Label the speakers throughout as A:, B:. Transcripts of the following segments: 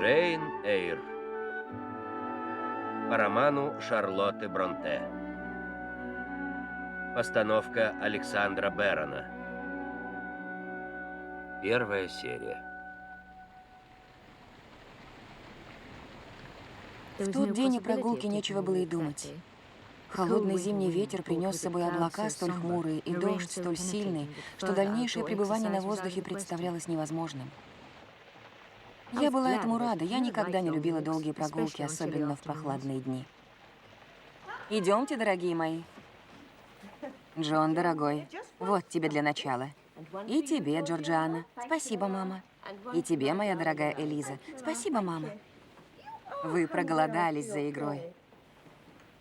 A: Джейн Эйр. По роману Шарлотты Бронте. Постановка Александра Берона. Первая серия.
B: В тот день о прогулке нечего было и думать. Холодный зимний ветер принес с собой облака столь хмурые и дождь столь сильный, что дальнейшее пребывание на воздухе представлялось невозможным. Я была этому рада. Я никогда не любила долгие прогулки, особенно в прохладные дни. Идемте, дорогие мои. Джон, дорогой, вот тебе для начала. И тебе, Джорджиана. Спасибо, мама. И тебе, моя дорогая Элиза. Спасибо, мама. Вы проголодались за игрой.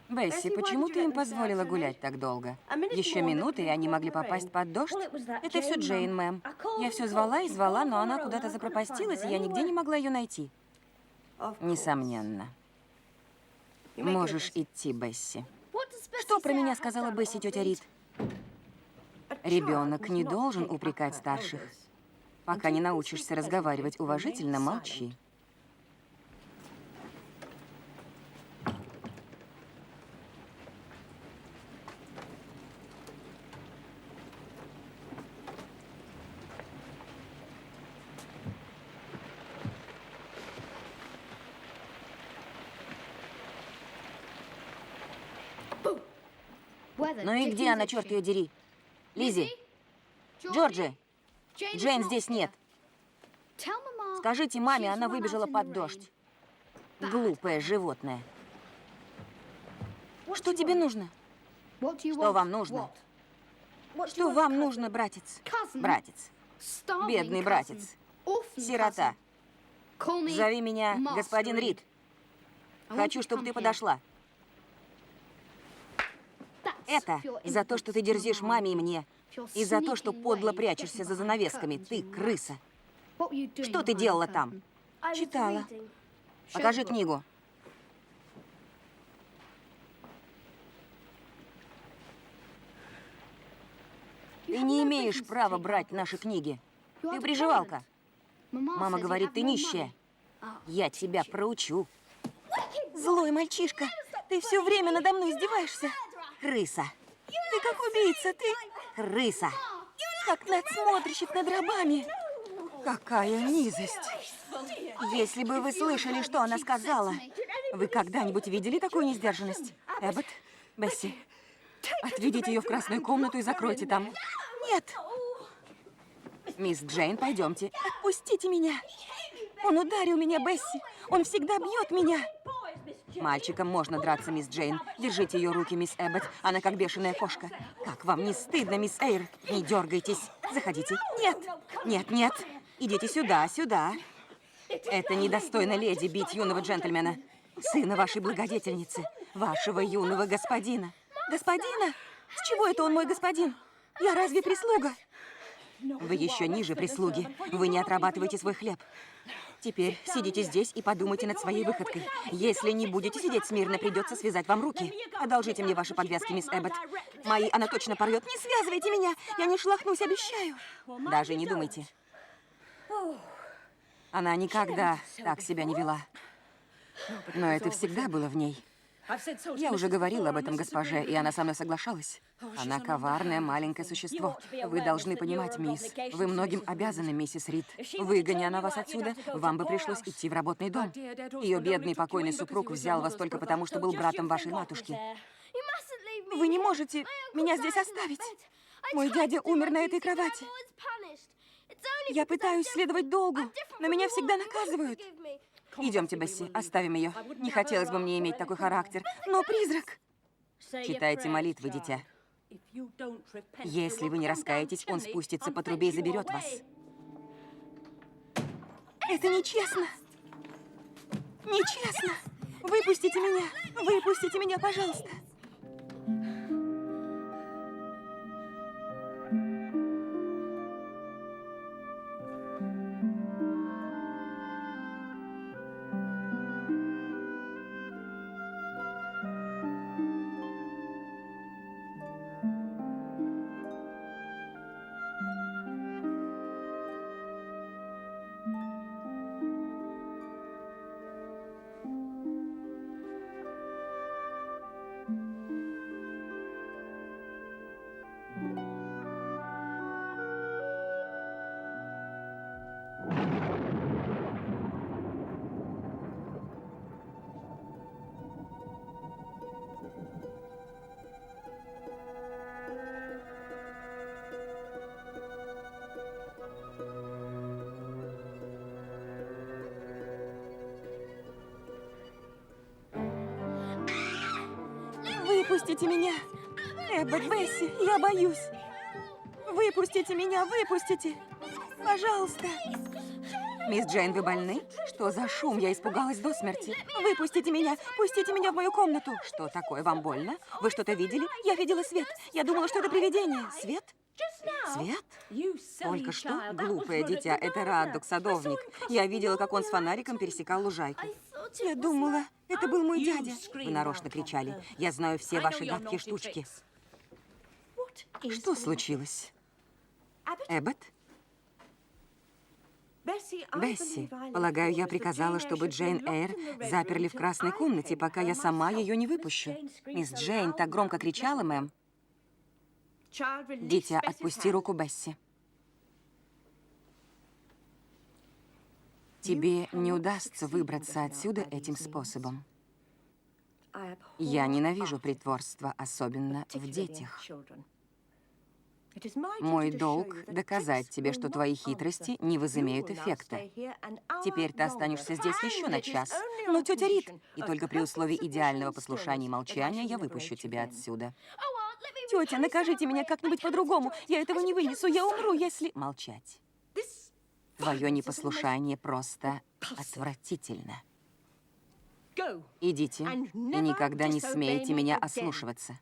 B: Бесси, почему ты им позволила гулять так долго? Еще минуты, и они могли попасть под дождь. Это все Джейн, мэм. Я все звала и звала, но она куда-то запропастилась, и я нигде не могла ее найти. Несомненно. Можешь идти, Бесси. Что про меня сказала Бесси тетя Рид? Ребенок не должен упрекать старших. Пока не научишься разговаривать уважительно, молчи. Ну и где она, черт ее дери? Лиззи? Джорджи? Джейн здесь нет. Скажите маме, она выбежала под дождь. Глупое животное. Что тебе нужно? Что вам нужно? Что вам нужно, братец? Братец. Бедный братец. Сирота. Зови меня господин Рид. Хочу, чтобы ты подошла. Это за то, что ты дерзишь маме и мне. И за то, что подло прячешься за занавесками. Ты крыса. Что ты делала там? Читала. Покажи книгу. Ты не имеешь права брать наши книги. Ты приживалка. Мама говорит, ты нищая. Я тебя проучу. Злой мальчишка, ты все время надо мной издеваешься. Крыса. Ты как убийца, ты крыса. Как надсмотрщик над рабами. Какая низость. Если бы вы слышали, что она сказала. Вы когда-нибудь видели такую несдержанность? Эббот, Бесси, отведите ее в красную комнату и закройте там. Нет. Мисс Джейн, пойдемте. Отпустите меня. Он ударил меня, Бесси. Он всегда бьет меня. Мальчикам можно драться, мисс Джейн. Держите ее руки, мисс Эббот. Она как бешеная кошка. Как вам не стыдно, мисс Эйр? Не дергайтесь. Заходите. Нет. Нет, нет. Идите сюда, сюда. Это недостойно леди бить юного джентльмена. Сына вашей благодетельницы. Вашего юного господина. Господина? С чего это он мой господин? Я разве прислуга? Вы еще ниже прислуги. Вы не отрабатываете свой хлеб. Теперь сидите здесь и подумайте над своей выходкой. Если не будете сидеть смирно, придется связать вам руки. Одолжите мне ваши подвязки, мисс Эббот. Мои она точно порвет. Не связывайте меня! Я не шлахнусь, обещаю. Даже не думайте. Она никогда так себя не вела. Но это всегда было в ней. Я уже говорила об этом госпоже, и она со мной соглашалась. Она коварное маленькое существо. Вы должны понимать, мисс. Вы многим обязаны, миссис Рид. Выгони она вас отсюда, вам бы пришлось идти в работный дом. Ее бедный покойный супруг взял вас только потому, что был братом вашей матушки. Вы не можете меня здесь оставить. Мой дядя умер на этой кровати. Я пытаюсь следовать долгу, но меня всегда наказывают. Идемте, Бесси, оставим ее. Не хотелось бы мне иметь такой характер. Но призрак... Читайте молитвы, дитя. Если вы не раскаетесь, он спустится по трубе и заберет вас. Это нечестно. Нечестно. Выпустите меня. Выпустите меня, пожалуйста. Выпустите меня! Эббот, Бесси, я боюсь! Выпустите меня, выпустите! Пожалуйста! Мисс Джейн, вы больны? Что за шум? Я испугалась до смерти. Выпустите меня! Пустите меня в мою комнату! Что такое? Вам больно? Вы что-то видели? Я видела свет. Я думала, что это привидение. Свет? Свет? Только что? Глупое дитя. Это Раддок, садовник. Я видела, как он с фонариком пересекал лужайку. Я думала, это был мой дядя. Вы нарочно кричали. Я знаю все ваши гадкие штучки. Что случилось? Эббот? Бесси, полагаю, я приказала, чтобы Джейн Эйр заперли в красной комнате, пока я сама ее не выпущу. Мисс Джейн так громко кричала, мэм. Дитя, отпусти руку Бесси. Тебе не удастся выбраться отсюда этим способом. Я ненавижу притворство, особенно в детях. Мой долг — доказать тебе, что твои хитрости не возымеют эффекта. Теперь ты останешься здесь еще на час. Но, тетя Рит, и только при условии идеального послушания и молчания я выпущу тебя отсюда. Тетя, накажите меня как-нибудь по-другому. Я этого не вынесу. Я умру, если... Молчать. Твое непослушание просто отвратительно. Идите и никогда не смейте меня ослушиваться.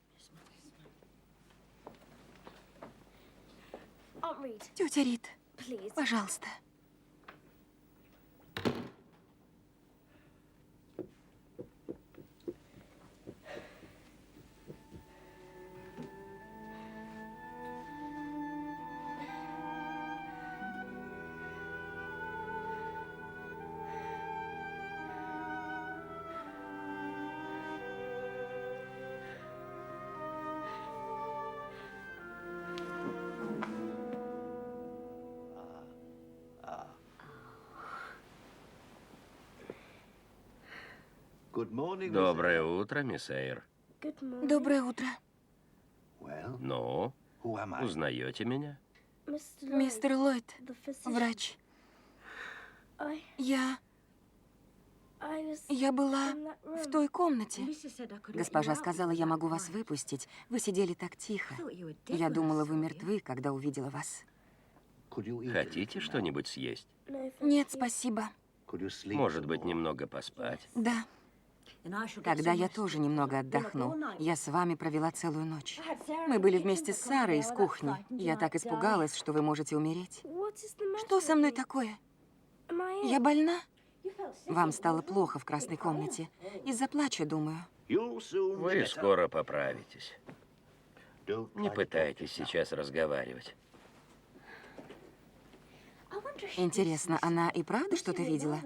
B: Тетя Рит, пожалуйста.
A: Доброе утро, мисс Эйр.
B: Доброе утро.
A: Ну, узнаете меня?
B: Мистер Ллойд, врач. Я была в той комнате. Госпожа сказала, я могу вас выпустить. Вы сидели так тихо. Я думала, вы мертвы, когда увидела вас.
A: Хотите что-нибудь съесть?
B: Нет, спасибо.
A: Может быть, немного поспать?
B: Да. Тогда я тоже немного отдохну. Я с вами провела целую ночь. Мы были вместе с Сарой из кухни. Я так испугалась, что вы можете умереть. Что со мной такое? Я больна? Вам стало плохо в красной комнате. Из-за плача, думаю.
A: Вы скоро поправитесь. Не пытайтесь сейчас разговаривать.
B: Интересно, она и правда что-то видела?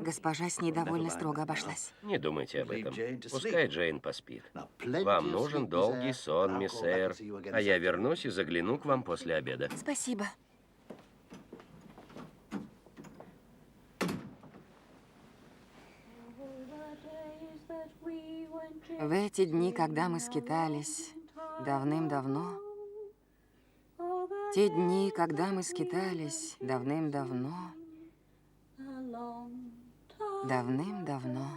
B: Госпожа с ней довольно строго обошлась.
A: Не думайте об этом. Пускай Джейн поспит. Вам нужен долгий сон, мисс Эйр. А я вернусь и загляну к вам после обеда.
B: Спасибо. В эти дни, когда мы скитались давным-давно, те дни, когда мы скитались давным-давно, давным-давно.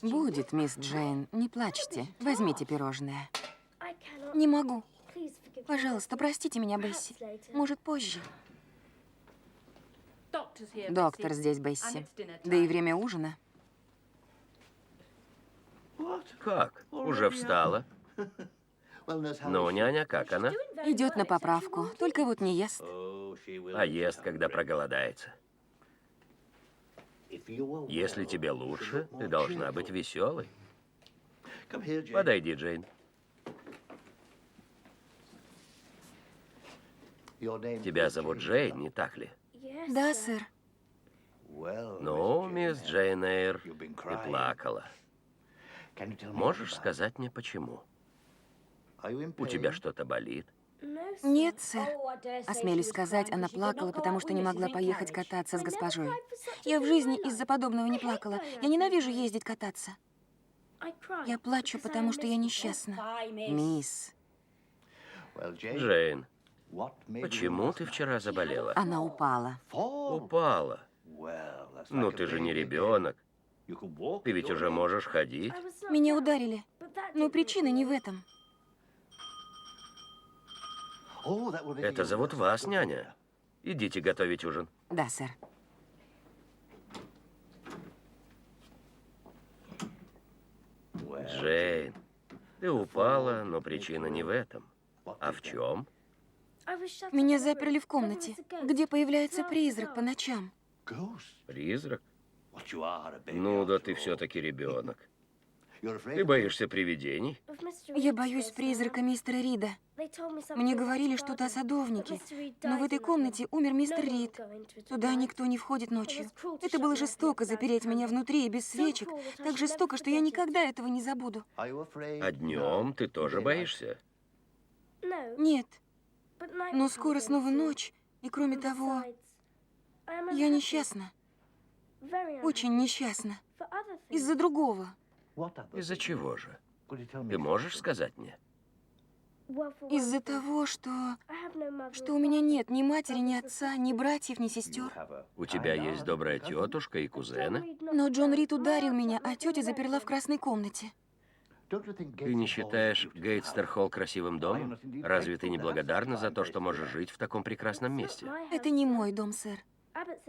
B: Будет, мисс Джейн, не плачьте. Возьмите пирожное. Не могу. Пожалуйста, простите меня, Бесси. Может, позже. Доктор здесь, Бесси. Да и время ужина.
A: Как? Уже встала? Ну, няня, как она?
B: Идет на поправку, только вот не ест.
A: А ест, когда проголодается. Если тебе лучше, ты должна быть веселой. Подойди, Джейн. Тебя зовут Джейн, не так ли?
B: Да, сэр.
A: Ну, мисс Джейн Эйр, ты плакала. Можешь сказать мне, почему? У тебя что-то болит?
B: Нет, сэр. Осмелюсь сказать, она плакала, потому что не могла поехать кататься с госпожой. Я в жизни из-за подобного не плакала. Я ненавижу ездить кататься. Я плачу, потому что я несчастна. Мисс.
A: Джейн, почему ты вчера заболела?
B: Она упала.
A: Упала. Ну, ты же не ребенок. Ты ведь уже можешь ходить.
B: Меня ударили. Но причина не в этом.
A: Это зовут вас, няня. Идите готовить ужин.
B: Да, сэр.
A: Джейн, ты упала, но причина не в этом. А в чем?
B: Меня заперли в комнате, где появляется призрак по ночам.
A: Призрак? Ну да ты все-таки ребенок. Ты боишься привидений?
B: Я боюсь призрака мистера Рида. Мне говорили что-то о садовнике, но в этой комнате умер мистер Рид. Туда никто не входит ночью. Это было жестоко запереть меня внутри и без свечек. Так жестоко, что я никогда этого не забуду.
A: А днем ты тоже боишься?
B: Нет. Но скоро снова ночь, и кроме того, я несчастна. Очень несчастна. Из-за другого.
A: Из-за чего же? Ты можешь сказать мне?
B: Из-за того, что у меня нет ни матери, ни отца, ни братьев, ни сестер.
A: У тебя есть добрая тетушка и кузены?
B: Но Джон Рид ударил меня, а тетя заперла в красной комнате.
A: Ты не считаешь Гейтстер-Холл красивым домом? Разве ты не благодарна за то, что можешь жить в таком прекрасном месте?
B: Это не мой дом, сэр.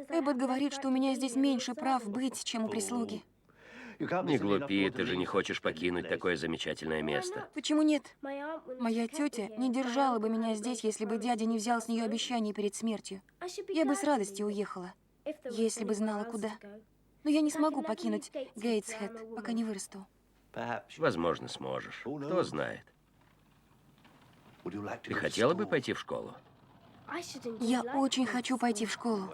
B: Эббот говорит, что у меня здесь меньше прав быть, чем у прислуги.
A: Не глупи, ты же не хочешь покинуть такое замечательное место.
B: Почему нет? Моя тетя не держала бы меня здесь, если бы дядя не взял с нее обещание перед смертью. Я бы с радостью уехала, если бы знала, куда. Но я не смогу покинуть Гейтсхед, пока не вырасту.
A: Возможно, сможешь. Кто знает. Ты хотела бы пойти в школу?
B: Я очень хочу пойти в школу.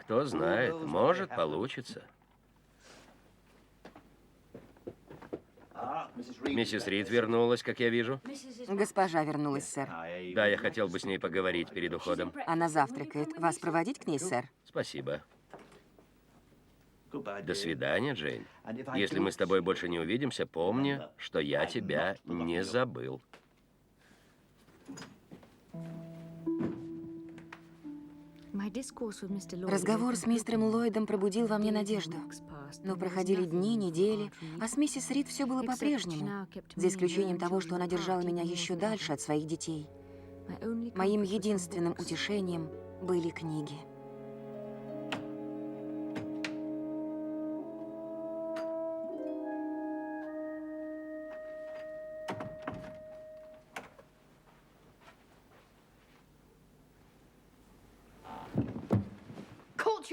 A: Кто знает, может, получится. Миссис Рид вернулась, как я вижу.
B: Госпожа вернулась, сэр.
A: Да, я хотел бы с ней поговорить перед уходом.
B: Она завтракает. Вас проводить к ней, сэр?
A: Спасибо. До свидания, Джейн. Если мы с тобой больше не увидимся, помни, что я тебя не забыл.
B: Разговор с мистером Ллойдом пробудил во мне надежду. Но проходили дни, недели, а с миссис Рид все было по-прежнему, за исключением того, что она держала меня еще дальше от своих детей. Моим единственным утешением были книги.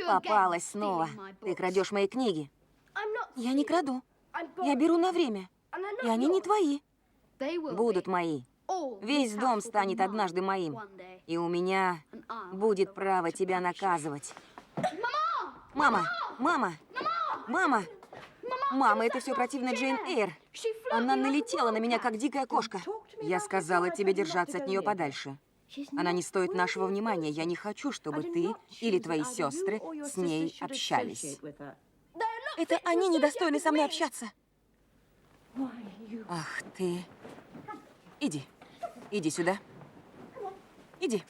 B: Попалась снова. Ты крадешь мои книги. Я не краду. Я беру на время. И они не твои. Будут мои. Весь дом станет однажды моим. И у меня будет право тебя наказывать. Мама! Мама! Мама! Мама, это все противно Джейн Эйр. Она налетела на меня, как дикая кошка. Я сказала тебе держаться от нее подальше. Она не стоит нашего внимания. Я не хочу, чтобы ты или твои сестры с ней общались. Это они недостойны со мной общаться. Ах ты. Иди. Иди сюда. Иди.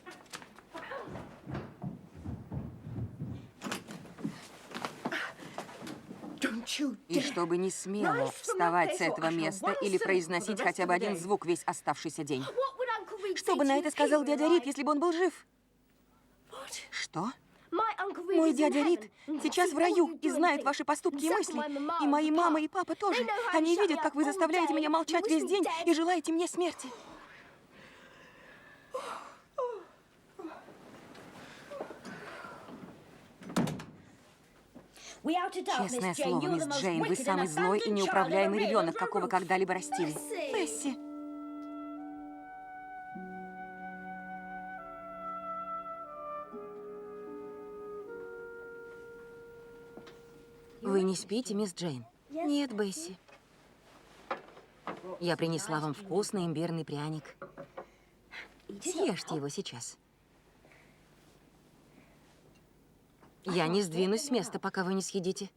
B: И чтобы не смело вставать с этого места или произносить хотя бы один звук весь оставшийся день. Что бы на это сказал дядя Рид, если бы он был жив? Что? Мой дядя Рид сейчас в раю и знает ваши поступки и мысли. И мои мама и папа тоже. Они видят, как вы заставляете меня молчать весь день и желаете мне смерти. Честное слово, мисс Джейн, вы самый злой и неуправляемый ребенок, какого когда-либо растили. Бесси. Вы не спите, мисс Джейн? Нет, Бесси. Я принесла вам вкусный имбирный пряник. Съешьте его сейчас. Я не сдвинусь с места, пока вы не съедите.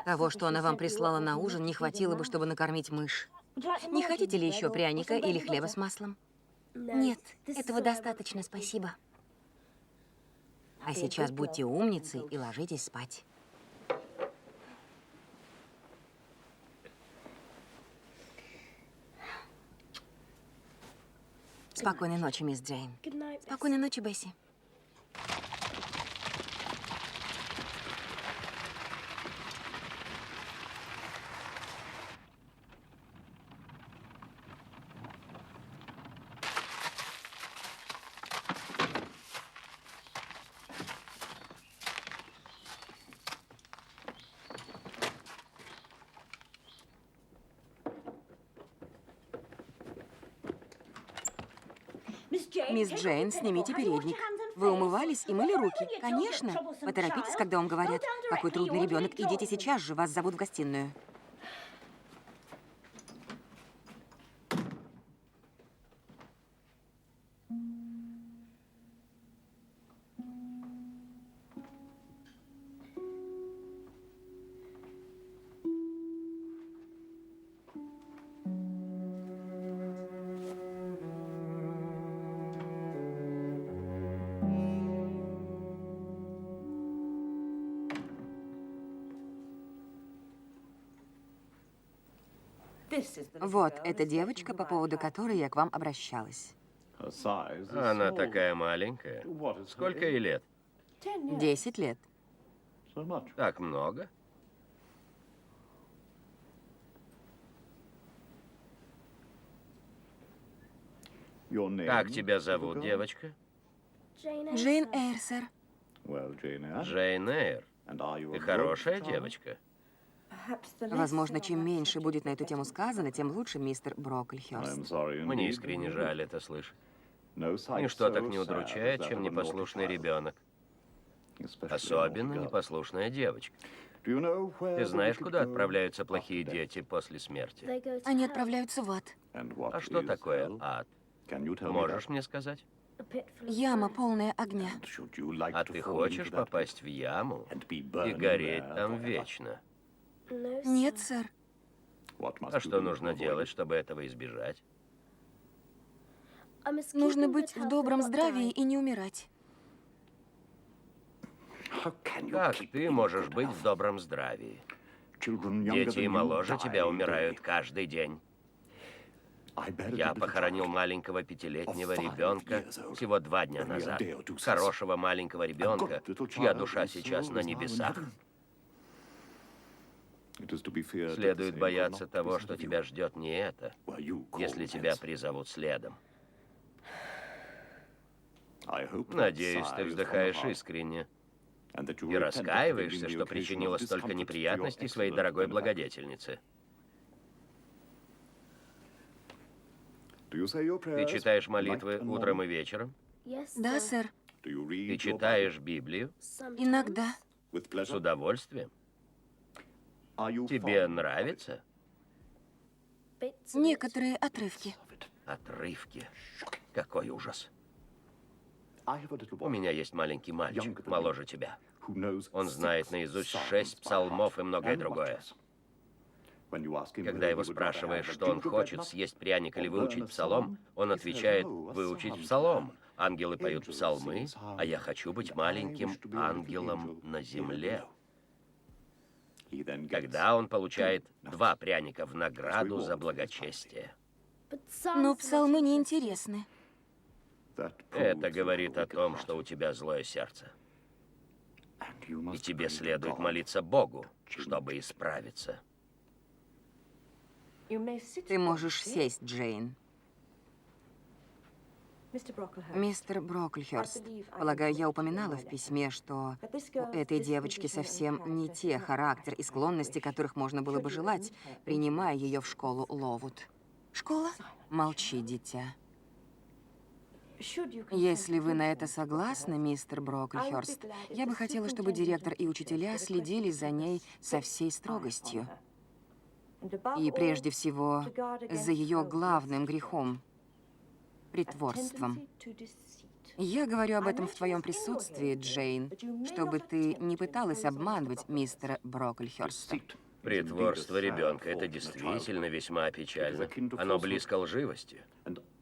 B: Того, что она вам прислала на ужин, не хватило бы, чтобы накормить мышь. Не хотите ли еще пряника или хлеба с маслом? Нет, этого достаточно, спасибо. А сейчас будьте умницей и ложитесь спать. Спокойной ночи, мисс Джейн. Спокойной ночи, Бесси. Мисс Джейн, снимите передник. Вы умывались и мыли руки? Конечно. Поторопитесь, когда вам говорят. Какой трудный ребенок. Идите сейчас же, вас зовут в гостиную. Вот эта девочка, по поводу которой я к вам обращалась.
A: Она такая маленькая. Сколько ей лет?
B: 10 лет.
A: Так много? Как тебя зовут, девочка?
B: Джейн Эйр, сэр.
A: Джейн Эйр. Ты хорошая девочка?
B: Возможно, чем меньше будет на эту тему сказано, тем лучше, мистер Брокльхёрст.
A: Мне искренне жаль это слышать. Ничто так не удручает, чем непослушный ребенок. Особенно непослушная девочка. Ты знаешь, куда отправляются плохие дети после смерти?
B: Они отправляются в ад.
A: А что такое ад? Можешь мне сказать?
B: Яма, полная огня.
A: А ты хочешь попасть в яму и гореть там вечно?
B: Нет, сэр.
A: А что нужно делать, чтобы этого избежать?
B: Нужно быть в добром здравии и не умирать.
A: Как ты можешь быть в добром здравии? Дети и моложе тебя умирают каждый день. Я похоронил маленького 5-летнего ребенка всего 2 дня назад. Хорошего маленького ребенка, чья душа сейчас на небесах. Следует бояться того, что тебя ждет не это, если тебя призовут следом. Надеюсь, ты вздыхаешь искренне и раскаиваешься, что причинила столько неприятностей своей дорогой благодетельнице. Ты читаешь молитвы утром и вечером?
B: Да, сэр.
A: Ты читаешь Библию?
B: Иногда.
A: С удовольствием? Тебе нравится?
B: Некоторые отрывки.
A: Отрывки. Какой ужас. У меня есть маленький мальчик, моложе тебя. Он знает наизусть 6 псалмов и многое другое. Когда его спрашиваешь, что он хочет, съесть пряник или выучить псалом, он отвечает: выучить псалом. Ангелы поют псалмы, а я хочу быть маленьким ангелом на земле. Когда он получает 2 пряника в награду за благочестие.
B: Но псалмы неинтересны.
A: Это говорит о том, что у тебя злое сердце. И тебе следует молиться Богу, чтобы исправиться.
B: Ты можешь сесть, Джейн. Мистер Брокльхёрст, полагаю, я упоминала в письме, что у этой девочки совсем не те характер и склонности, которых можно было бы желать, принимая ее в школу Ловуд. Школа? Молчи, дитя. Если вы на это согласны, мистер Брокльхёрст, я бы хотела, чтобы директор и учителя следили за ней со всей строгостью. И прежде всего, за ее главным грехом — притворством. Я говорю об этом в твоем присутствии, Джейн, чтобы ты не пыталась обманывать мистера Брокльхёрста.
A: Притворство ребенка — это действительно весьма печально. Оно близко лживости.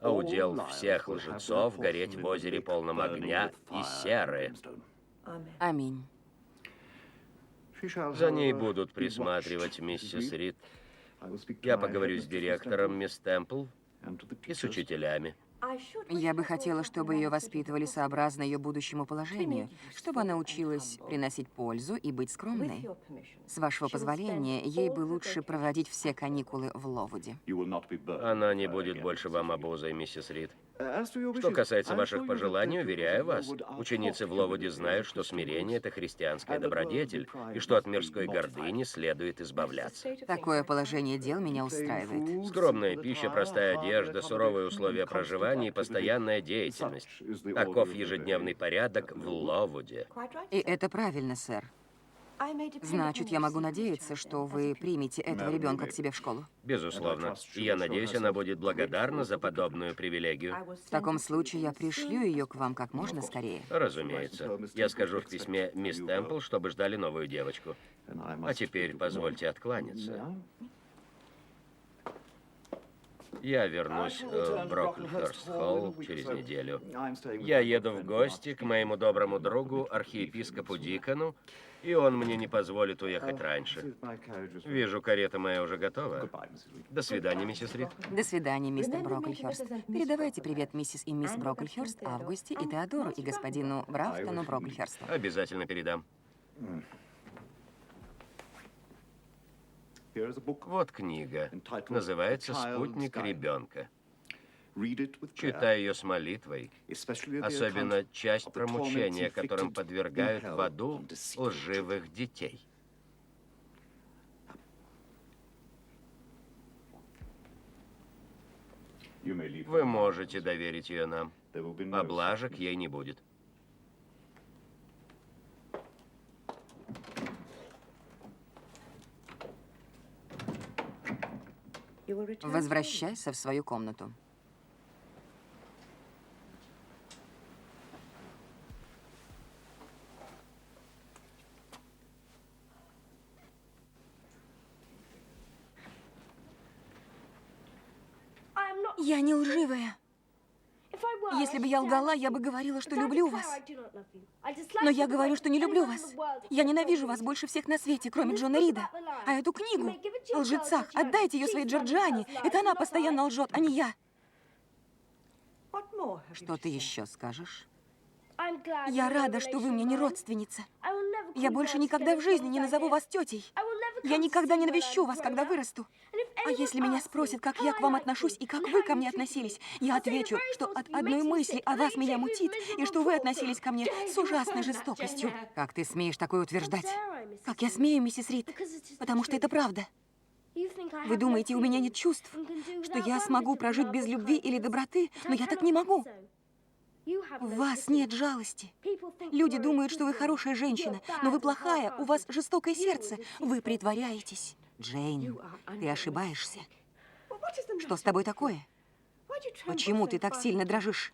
A: А удел всех лжецов — гореть в озере полном огня и серы.
B: Аминь.
A: За ней будут присматривать миссис Рид. Я поговорю с директором, мисс Темпл, и с учителями.
B: Я бы хотела, чтобы ее воспитывали сообразно ее будущему положению, чтобы она училась приносить пользу и быть скромной. С вашего позволения, ей бы лучше проводить все каникулы в Ловуде.
A: Она не будет больше вам обузой, миссис Рид. Что касается ваших пожеланий, уверяю вас, ученицы в Ловуде знают, что смирение — это христианская добродетель, и что от мирской гордыни следует избавляться.
B: Такое положение дел меня устраивает.
A: Скромная пища, простая одежда, суровые условия проживания и постоянная деятельность. Таков ежедневный порядок в Ловуде.
B: И это правильно, сэр. Значит, я могу надеяться, что вы примете этого ребенка к себе в школу.
A: Безусловно. И я надеюсь, она будет благодарна за подобную привилегию.
B: В таком случае я пришлю ее к вам как можно скорее.
A: Разумеется. Я скажу в письме мисс Темпл, чтобы ждали новую девочку. А теперь позвольте откланяться. Я вернусь в Брокльхёрст-Холл через неделю. Я еду в гости к моему доброму другу, архиепископу Дикону, и он мне не позволит уехать раньше. Вижу, карета моя уже готова. До свидания, миссис Рид.
B: До свидания, мистер Брокльхёрст. Передавайте привет миссис и мисс Брокльхёрст, Августе и Теодору и господину Брафтону Брокльхёрсту.
A: Обязательно передам. Вот книга. Называется «Спутник ребенка». Читай ее с молитвой, особенно часть про мучения, которым подвергают в аду лживых детей. Вы можете доверить ее нам. Поблажек ей не будет.
B: Возвращайся в свою комнату. Я не лживая. Если бы я лгала, я бы говорила, что люблю вас. Но я говорю, что не люблю вас. Я ненавижу вас больше всех на свете, кроме Джона Рида. А эту книгу о лжецах, отдайте ее своей Джорджиане. Это она постоянно лжет, а не я. Что ты еще скажешь? Я рада, что вы мне не родственница. Я больше никогда в жизни не назову вас тетей. Я никогда не навещу вас, когда вырасту. А если меня спросят, как я к вам отношусь и как вы ко мне относились, я отвечу, что от одной мысли о вас меня мутит, и что вы относились ко мне с ужасной жестокостью. Как ты смеешь такое утверждать? Как я смею, миссис Рид? Потому что это правда. Вы думаете, у меня нет чувств? Что я смогу прожить без любви или доброты? Но я так не могу. В вас нет жалости. Люди думают, что вы хорошая женщина, но вы плохая, у вас жестокое сердце. Вы притворяетесь. Джейн, ты ошибаешься. Что с тобой такое? Почему ты так сильно дрожишь?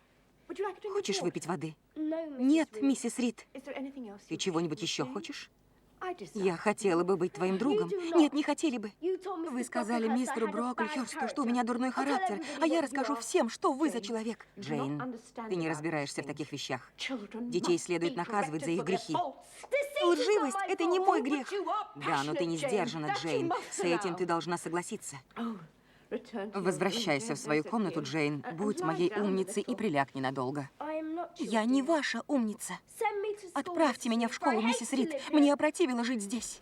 B: Хочешь выпить воды? Нет, миссис Рид. Ты чего-нибудь еще хочешь? Я хотела бы быть твоим другом. Нет, не хотели бы. Вы сказали мистеру Брокльхёрсту, что у меня дурной характер, а я расскажу всем, что вы за человек. Джейн, ты не разбираешься в таких вещах. Детей следует наказывать за их грехи. Лживость — это не мой грех. Да, но ты не сдержана, Джейн. С этим ты должна согласиться. Возвращайся в свою комнату, Джейн. Будь моей умницей и приляг ненадолго. Я не ваша умница. Отправьте меня в школу, миссис Рид. Мне опротивило жить здесь.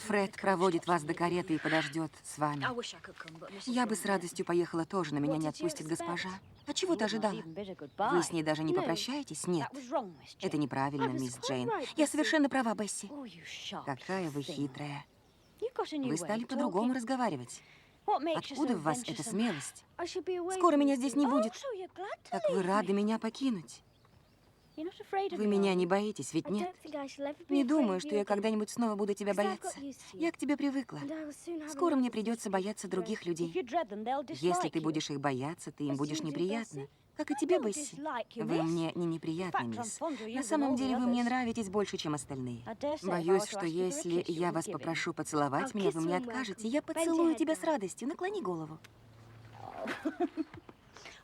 B: Фред проводит вас до кареты и подождет с вами. Я бы с радостью поехала тоже, но меня не отпустит госпожа. А чего ты ожидала? Вы с ней даже не попрощаетесь? Нет. Это неправильно, мисс Джейн. Я совершенно права, Бесси. Какая вы хитрая. Вы стали по-другому разговаривать. Откуда в вас эта смелость? Скоро меня здесь не будет. Так вы рады меня покинуть? Вы меня не боитесь, ведь нет? Не думаю, что я когда-нибудь снова буду тебя бояться. Я к тебе привыкла. Скоро мне придется бояться других людей. Если ты будешь их бояться, ты им будешь неприятна. Как и тебе, Бесси. Вы мне не неприятны, мисс. На самом деле вы мне нравитесь больше, чем остальные. Боюсь, что если я вас попрошу поцеловать меня, вы мне откажете. Я поцелую тебя с радостью. Наклони голову.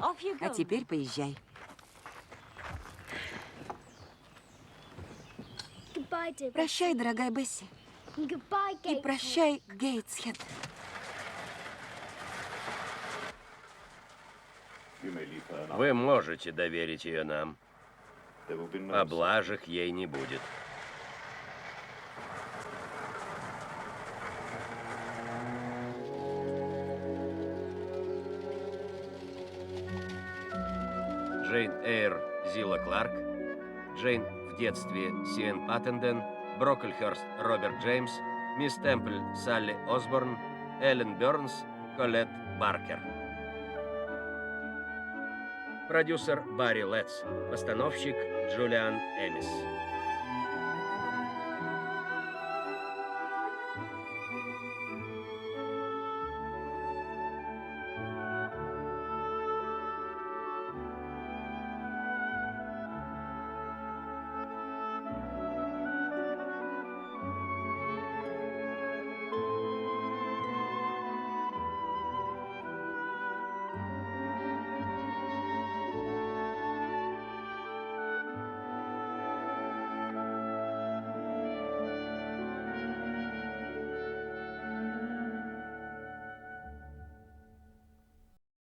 B: А теперь поезжай. Прощай, дорогая Бесси. И прощай, Гейтсхед.
A: Вы можете доверить ее нам. Облажек ей не будет. Джейн Эйр Зилла Кларк, Джейн в детстве Сиэн Паттенден, Брокльхерст Роберт Джеймс, Мисс Темпль Салли Осборн, Эллен Бёрнс, Колетт Баркер. Продюсер Барри Летц, постановщик Джулиан Эмис.